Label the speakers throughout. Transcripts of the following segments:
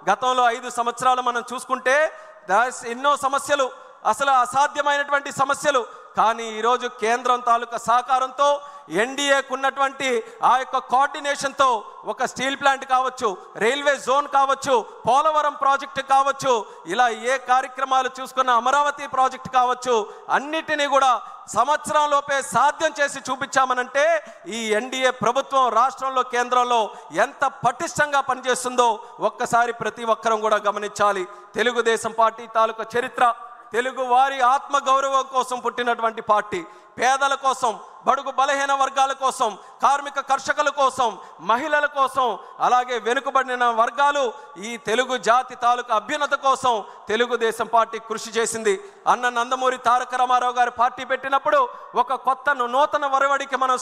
Speaker 1: గతంలో 5 సంవత్సరాలు మనం చూసుకుంటే ఎన్నో సమస్యలు, అసలు అసాధ్యమైనటువంటి సమస్యలు. కానీ ఈరోజు కేంద్రం తాలూకా సహకారంతో, ఎన్డీఏకు ఉన్నటువంటి ఆ యొక్క కోఆర్డినేషన్తో ఒక స్టీల్ ప్లాంట్ కావచ్చు, రైల్వే జోన్ కావచ్చు, పోలవరం ప్రాజెక్టు కావచ్చు, ఇలా ఏ కార్యక్రమాలు చూసుకున్న అమరావతి ప్రాజెక్టు కావచ్చు, అన్నిటినీ కూడా సంవత్సరంలోపే సాధ్యం చేసి చూపించామనంటే ఈ ఎన్డీఏ ప్రభుత్వం రాష్ట్రంలో, కేంద్రంలో ఎంత పటిష్టంగా పనిచేస్తుందో ఒక్కసారి ప్రతి ఒక్కరం కూడా గమనించాలి. తెలుగుదేశం పార్టీ తాలూకా చరిత్ర, తెలుగు వారి ఆత్మగౌరవం కోసం పుట్టినటువంటి పార్టీ, పేదల కోసం, బడుగు బలహీన వర్గాల కోసం, కార్మిక కర్షకుల కోసం, మహిళల కోసం, అలాగే వెనుకబడిన వర్గాలు, ఈ తెలుగు జాతి తాలూకా అభ్యున్నత కోసం తెలుగుదేశం పార్టీ కృషి చేసింది. అన్న నందమూరి తారక రామారావు గారు పార్టీ పెట్టినప్పుడు ఒక కొత్త నూతన వరవడికి మనం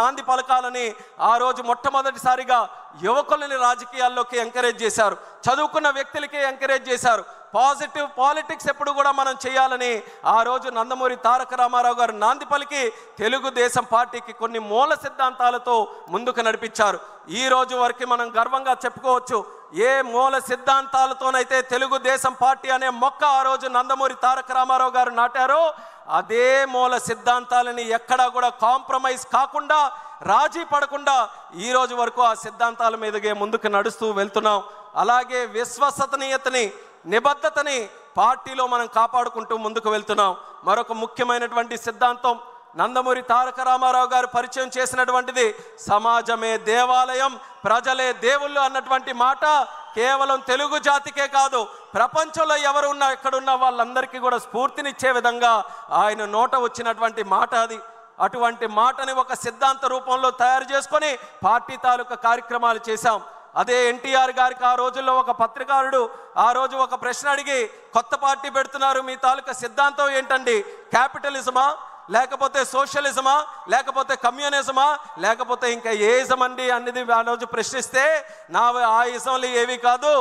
Speaker 1: నాంది పలకాలని ఆ రోజు మొట్టమొదటిసారిగా యువకులని రాజకీయాల్లోకి ఎంకరేజ్ చేశారు, చదువుకున్న వ్యక్తులకి ఎంకరేజ్ చేశారు. పాజిటివ్ పాలిటిక్స్ ఎప్పుడు కూడా మనం చేయాలని ఆ రోజు నందమూరి తారక రామారావు గారు నాంది పలికి తెలుగుదేశం పార్టీకి కొన్ని మూల సిద్ధాంతాలతో ముందుకు నడిపించారు. ఈ రోజు వరకు మనం గర్వంగా చెప్పుకోవచ్చు, ఏ మూల సిద్ధాంతాలతోనైతే తెలుగుదేశం పార్టీ అనే మొక్క ఆ రోజు నందమూరి తారక రామారావు గారు నాటారో అదే మూల సిద్ధాంతాలని ఎక్కడా కూడా కాంప్రమైజ్ కాకుండా, రాజీ పడకుండా ఈ రోజు వరకు ఆ సిద్ధాంతాల మీదగే ముందుకు నడుస్తూ వెళ్తున్నాం. అలాగే విశ్వసనీయతని, నిబద్ధతని పార్టీలో మనం కాపాడుకుంటూ ముందుకు వెళ్తున్నాం. మరొక ముఖ్యమైనటువంటి సిద్ధాంతం నందమూరి తారక రామారావు గారు పరిచయం చేసినటువంటిది సమాజమే దేవాలయం, ప్రజలే దేవుళ్ళు అన్నటువంటి మాట కేవలం తెలుగు జాతికే కాదు, ప్రపంచంలో ఎవరున్నా ఎక్కడున్న వాళ్ళందరికీ కూడా స్ఫూర్తినిచ్చే విధంగా ఆయన నోట వచ్చినటువంటి మాట అది. అటువంటి మాటని ఒక సిద్ధాంత రూపంలో తయారు చేసుకొని పార్టీ తాలూకా కార్యక్రమాలు చేశాం. అదే ఎన్టీఆర్ గారికి ఆ రోజుల్లో ఒక పత్రికారుడు ఆ రోజు ఒక ప్రశ్న అడిగి, కొత్త పార్టీ పెడుతున్నారు, మీ తాలూకా సిద్ధాంతం ఏంటండి? క్యాపిటలిజమా, లేకపోతే సోషలిజమా, లేకపోతే కమ్యూనిజమా, లేకపోతే ఇంకా ఏ ఇజం అండి అనేది ఆ రోజు ప్రశ్నిస్తే, ఆ ఇజంలు ఏవి కాదు,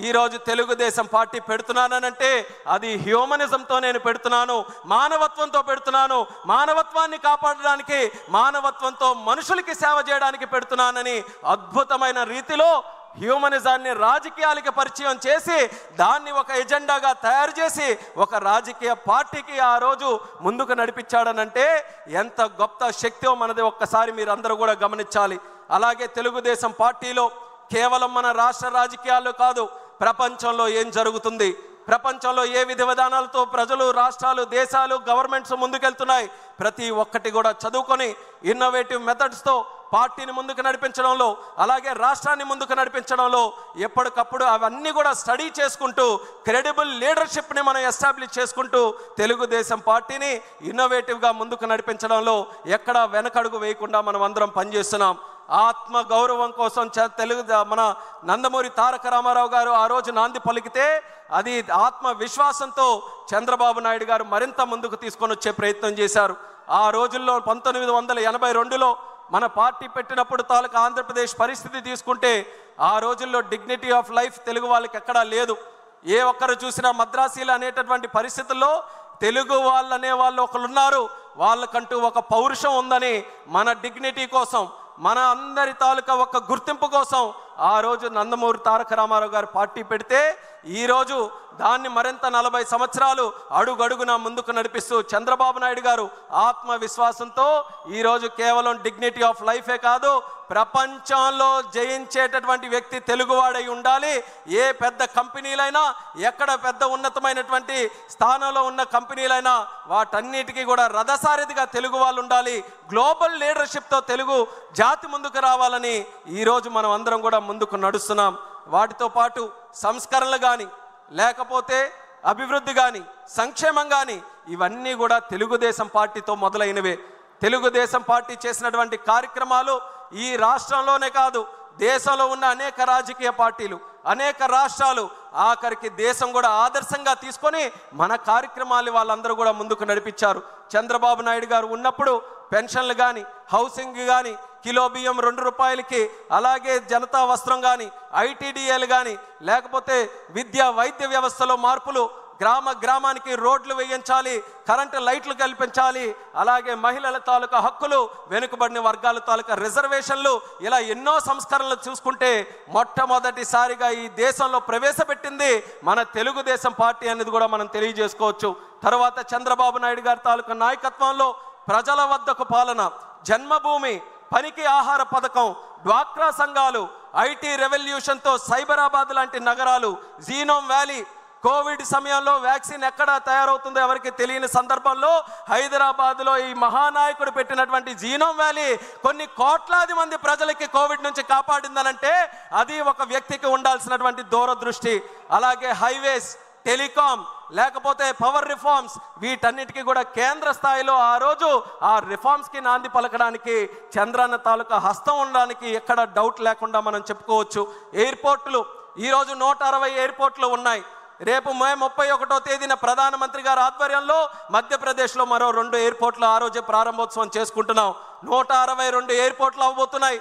Speaker 1: ఈరోజు తెలుగుదేశం పార్టీ పెడుతున్నానంటే అది హ్యూమనిజంతో నేను పెడుతున్నాను, మానవత్వంతో పెడుతున్నాను, మానవత్వాన్ని కాపాడడానికి, మానవత్వంతో మనుషులకి సేవ చేయడానికి పెడుతున్నానని అద్భుతమైన రీతిలో హ్యూమనిజాన్ని రాజకీయాలకి పరిచయం చేసి దాన్ని ఒక ఎజెండాగా తయారు చేసి ఒక రాజకీయ పార్టీకి ఆ రోజు ముందుకు నడిపించాడనంటే ఎంత గొప్ప శక్తిో మనది ఒక్కసారి మీరందరూ కూడా గమనించాలి. అలాగే తెలుగుదేశం పార్టీలో కేవలం మన రాష్ట్ర రాజకీయాల్లో కాదు, ప్రపంచంలో ఏం జరుగుతుంది, ప్రపంచంలో ఏ విధి విధానాలతో ప్రజలు, రాష్ట్రాలు, దేశాలు, గవర్నమెంట్స్ ముందుకెళ్తున్నాయి, ప్రతి ఒక్కటి కూడా చదువుకొని ఇన్నోవేటివ్ మెథడ్స్తో పార్టీని ముందుకు నడిపించడంలో, అలాగే రాష్ట్రాన్ని ముందుకు నడిపించడంలో ఎప్పటికప్పుడు అవన్నీ కూడా స్టడీ చేసుకుంటూ క్రెడిబుల్ లీడర్షిప్ని మనం ఎస్టాబ్లిష్ చేసుకుంటూ తెలుగుదేశం పార్టీని ఇన్నోవేటివ్గా ముందుకు నడిపించడంలో ఎక్కడా వెనకడుగు వేయకుండా మనం అందరం పనిచేస్తున్నాం. ఆత్మ గౌరవం కోసం మన నందమూరి తారక రామారావు గారు ఆ రోజు నాంది పలికితే అది ఆత్మ విశ్వాసంతో చంద్రబాబు నాయుడు గారు మరింత ముందుకు తీసుకొని వచ్చే ప్రయత్నం చేశారు. ఆ రోజుల్లో 1982లో మన పార్టీ పెట్టినప్పుడు తాలూకా ఆంధ్రప్రదేశ్ పరిస్థితి తీసుకుంటే ఆ రోజుల్లో డిగ్నిటీ ఆఫ్ లైఫ్ తెలుగు వాళ్ళకి ఎక్కడా లేదు. ఏ ఒక్కరు చూసినా మద్రాసీలు అనేటటువంటి పరిస్థితుల్లో తెలుగు వాళ్ళు అనే వాళ్ళు ఒకరు ఉన్నారు, వాళ్ళకంటూ ఒక పౌరుషం ఉందని, మన డిగ్నిటీ కోసం, మన అందరి తాలూకా ఒక గుర్తింపు కోసం ఆ రోజు నందమూరి తారక రామారావు గారు పార్టీ పెడితే ఈరోజు దాన్ని మరింత 40 సంవత్సరాలు అడుగడుగున ముందుకు నడిపిస్తూ చంద్రబాబు నాయుడు గారు ఆత్మవిశ్వాసంతో ఈరోజు కేవలం డిగ్నిటీ ఆఫ్ లైఫే కాదు, ప్రపంచంలో జయించేటటువంటి వ్యక్తి తెలుగువాడై ఉండాలి. ఏ పెద్ద కంపెనీలైనా, ఎక్కడ పెద్ద ఉన్నతమైనటువంటి స్థానంలో ఉన్న కంపెనీలైనా వాటన్నిటికీ కూడా రథసారథిగా తెలుగు వాళ్ళు ఉండాలి. గ్లోబల్ లీడర్షిప్తో తెలుగు జాతి ముందుకు రావాలని ఈరోజు మనం అందరం కూడా ముందుకు నడుస్తున్నాం. వాటితో పాటు సంస్కరణలు కానీ, లేకపోతే అభివృద్ధి కానీ, సంక్షేమం కానీ, ఇవన్నీ కూడా తెలుగుదేశం పార్టీతో మొదలైనవే. తెలుగుదేశం పార్టీ చేసినటువంటి కార్యక్రమాలు ఈ రాష్ట్రంలోనే కాదు, దేశంలో ఉన్న అనేక రాజకీయ పార్టీలు, అనేక రాష్ట్రాలు, ఆఖరికి దేశం కూడా ఆదర్శంగా తీసుకొని మన కార్యక్రమాలు వాళ్ళందరూ కూడా ముందుకు నడిపించారు. చంద్రబాబు నాయుడు గారు ఉన్నప్పుడు పెన్షన్లు కానీ, హౌసింగ్ కానీ, కిలో బియ్యం 2 రూపాయలకి, అలాగే జనతా వస్త్రం కానీ, ఐటీడీఏలు కానీ, లేకపోతే విద్యా వైద్య వ్యవస్థలో మార్పులు, గ్రామానికి రోడ్లు వేయించాలి, కరెంటు లైట్లు కల్పించాలి, అలాగే మహిళల తాలూకా హక్కులు, వెనుకబడిన వర్గాల తాలూకా రిజర్వేషన్లు, ఇలా ఎన్నో సంస్కరణలు చూసుకుంటే మొట్టమొదటిసారిగా ఈ దేశంలో ప్రవేశపెట్టింది మన తెలుగుదేశం పార్టీ అనేది కూడా మనం తెలియజేసుకోవచ్చు. తర్వాత చంద్రబాబు నాయుడు గారి తాలూకా నాయకత్వంలో ప్రజల వద్దకు పాలన, జన్మభూమి, పనికి ఆహార పథకం, డ్వాక్రా సంఘాలు, ఐటీ రెవల్యూషన్తో సైబరాబాద్ లాంటి నగరాలు, జీనోమ్ వ్యాలీ, కోవిడ్ సమయంలో వ్యాక్సిన్ ఎక్కడ తయారవుతుందో ఎవరికి తెలియని సందర్భంలో హైదరాబాద్లో ఈ మహానాయకుడు పెట్టినటువంటి జీనోమ్ వ్యాలీ కొన్ని కోట్లాది మంది ప్రజలకి కోవిడ్ నుంచి కాపాడిందనంటే అది ఒక వ్యక్తికి ఉండాల్సినటువంటి దూరదృష్టి. అలాగే హైవేస్, టెలికాం, లేకపోతే పవర్ రిఫార్మ్స్, వీటన్నిటికీ కూడా కేంద్ర స్థాయిలో ఆ రోజు ఆ రిఫార్మ్స్కి నాంది పలకడానికి చంద్రన్న తాలూకా హస్తం ఉండడానికి ఎక్కడ డౌట్ లేకుండా మనం చెప్పుకోవచ్చు. ఎయిర్పోర్టులు ఈరోజు 160 ఎయిర్పోర్ట్లు ఉన్నాయి. రేపు మే 31వ తేదీన ప్రధానమంత్రి గారి ఆధ్వర్యంలో మధ్యప్రదేశ్లో మరో 2 ఎయిర్పోర్ట్లు ఆ రోజే ప్రారంభోత్సవం చేసుకుంటున్నాం. 162 ఎయిర్పోర్ట్లు అవ్వబోతున్నాయి.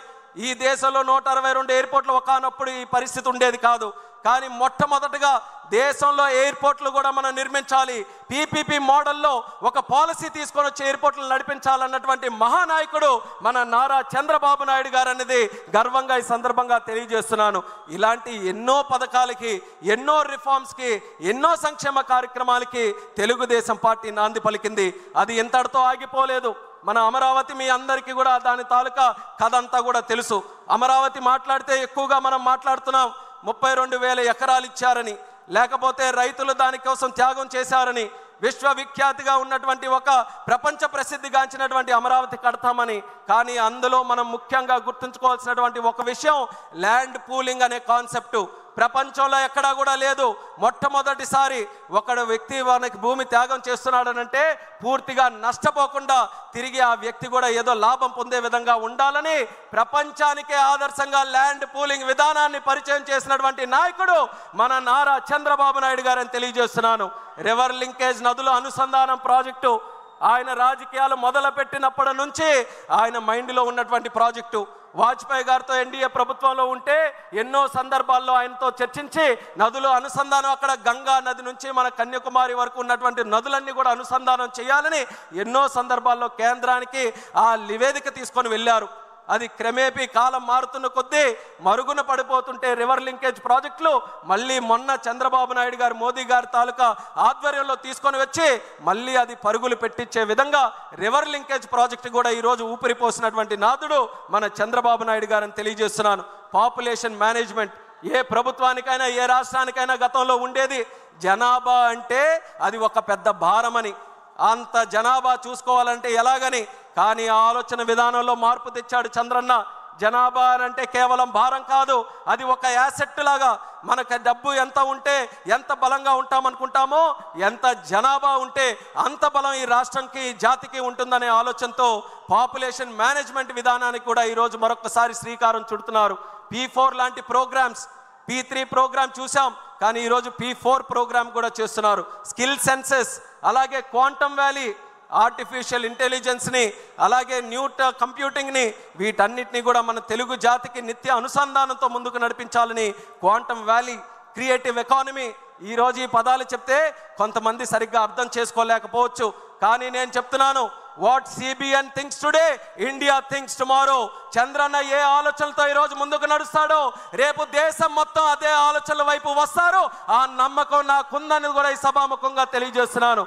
Speaker 1: ఈ దేశంలో 162 ఎయిర్పోర్ట్లు ఒకనప్పుడు ఈ పరిస్థితి ఉండేది కాదు. కానీ మొట్టమొదటిగా దేశంలో ఎయిర్పోర్ట్లు కూడా మనం నిర్మించాలి, పీపీపీ మోడల్లో ఒక పాలసీ తీసుకొని వచ్చి ఎయిర్పోర్ట్లు నడిపించాలన్నటువంటి మహానాయకుడు మన నారా చంద్రబాబు నాయుడు గారు అనేది గర్వంగా ఈ సందర్భంగా తెలియజేస్తున్నాను. ఇలాంటి ఎన్నో పథకాలకి, ఎన్నో రిఫార్మ్స్కి, ఎన్నో సంక్షేమ కార్యక్రమాలకి తెలుగుదేశం పార్టీ నాంది పలికింది. అది ఇంతటితో ఆగిపోలేదు. మన అమరావతి మీ అందరికీ కూడా దాని తాలూకా కథ అంతా కూడా తెలుసు. అమరావతి మాట్లాడితే ఎక్కువగా మనం మాట్లాడుతున్నాం 32,000 ఎకరాలు ఇచ్చారని, లేకపోతే రైతులు దానికోసం త్యాగం చేశారని, విశ్వవిఖ్యాతిగా ఉన్నటువంటి ఒక ప్రపంచ ప్రసిద్ధిగాంచినటువంటి అమరావతి కడతామని. కానీ అందులో మనం ముఖ్యంగా గుర్తుంచుకోవాల్సినటువంటి ఒక విషయం ల్యాండ్ పూలింగ్ అనే కాన్సెప్టు ప్రపంచంలో ఎక్కడా కూడా లేదు. మొట్టమొదటిసారి ఒకడు వ్యక్తి మనకి భూమి త్యాగం చేస్తున్నాడనంటే పూర్తిగా నష్టపోకుండా తిరిగి ఆ వ్యక్తి కూడా ఏదో లాభం పొందే విధంగా ఉండాలని ప్రపంచానికే ఆదర్శంగా ల్యాండ్ పూలింగ్ విధానాన్ని పరిచయం చేసినటువంటి నాయకుడు మన నారా చంద్రబాబు నాయుడు గారని తెలియజేస్తున్నాను. రివర్ లింకేజ్, నదుల అనుసంధానం ప్రాజెక్టు ఆయన రాజకీయాలు మొదలుపెట్టినప్పటి నుంచి ఆయన మైండ్లో ఉన్నటువంటి ప్రాజెక్టు. వాజ్పేయి గారితో ఎన్డీఏ ప్రభుత్వంలో ఉంటే ఎన్నో సందర్భాల్లో ఆయనతో చర్చించి నదులు అనుసంధానం, అక్కడ గంగా నది నుంచి మన కన్యాకుమారి వరకు ఉన్నటువంటి నదులన్నీ కూడా అనుసంధానం చేయాలని ఎన్నో సందర్భాల్లో కేంద్రానికి ఆ నివేదిక తీసుకొని వెళ్ళారు. అది క్రమేపీ కాలం మారుతున్న కొద్దీ మరుగున పడిపోతుంటే రివర్ లింకేజ్ ప్రాజెక్టులు మళ్ళీ మొన్న చంద్రబాబు నాయుడు గారు, మోదీ గారి తాలూకా ఆధ్వర్యంలో తీసుకొని వచ్చి మళ్ళీ అది పరుగులు పెట్టించే విధంగా రివర్ లింకేజ్ ప్రాజెక్టు కూడా ఈరోజు ఊపిరిపోసినటువంటి నాదుడు మన చంద్రబాబు నాయుడు గారని తెలియజేస్తున్నాను. పాపులేషన్ మేనేజ్మెంట్ ఏ ప్రభుత్వానికైనా ఏ రాష్ట్రానికైనా గతంలో ఉండేది. జనాభా అంటే అది ఒక పెద్ద భారమని, అంత జనాభా చూసుకోవాలంటే ఎలాగని. కానీ ఆ ఆలోచన విధానంలో మార్పు తెచ్చాడు చంద్రన్న. జనాభా అంటే కేవలం భారం కాదు, అది ఒక యాసెట్ లాగా. మనకు డబ్బు ఎంత ఉంటే ఎంత బలంగా ఉంటామనుకుంటామో, ఎంత జనాభా ఉంటే అంత బలం ఈ రాష్ట్రంకి, జాతికి ఉంటుందనే ఆలోచనతో పాపులేషన్ మేనేజ్మెంట్ విధానానికి కూడా ఈరోజు మరొకసారి శ్రీకారం చుడుతున్నారు. P4 లాంటి ప్రోగ్రామ్స్, P3 ప్రోగ్రామ్ చూసాం, కానీ ఈరోజు P4 ప్రోగ్రామ్ కూడా చేస్తున్నారు. స్కిల్ సెన్సెస్, అలాగే క్వాంటమ్ వ్యాలీ, ఆర్టిఫిషియల్ ఇంటెలిజెన్స్ని, అలాగే న్యూ కంప్యూటింగ్ని, వీటన్నిటిని కూడా మన తెలుగు జాతికి నిత్య అనుసంధానంతో ముందుకు నడిపించాలని క్వాంటమ్ వ్యాలీ, క్రియేటివ్ ఎకానమీ. ఈరోజు ఈ పదాలు చెప్తే కొంతమంది సరిగ్గా అర్థం చేసుకోలేకపోవచ్చు, కానీ నేను చెప్తున్నాను, what CBN thinks today, India thinks tomorrow. Chandranna ఏ ఆలోచనలతో ఈరోజు ముందుకు నడుస్తాడో రేపు దేశం మొత్తం అదే ఆలోచనల వైపు వస్తారు. ఆ నమ్మకం నాకుందని కూడా ఈ సభాముఖంగా తెలియజేస్తున్నాను.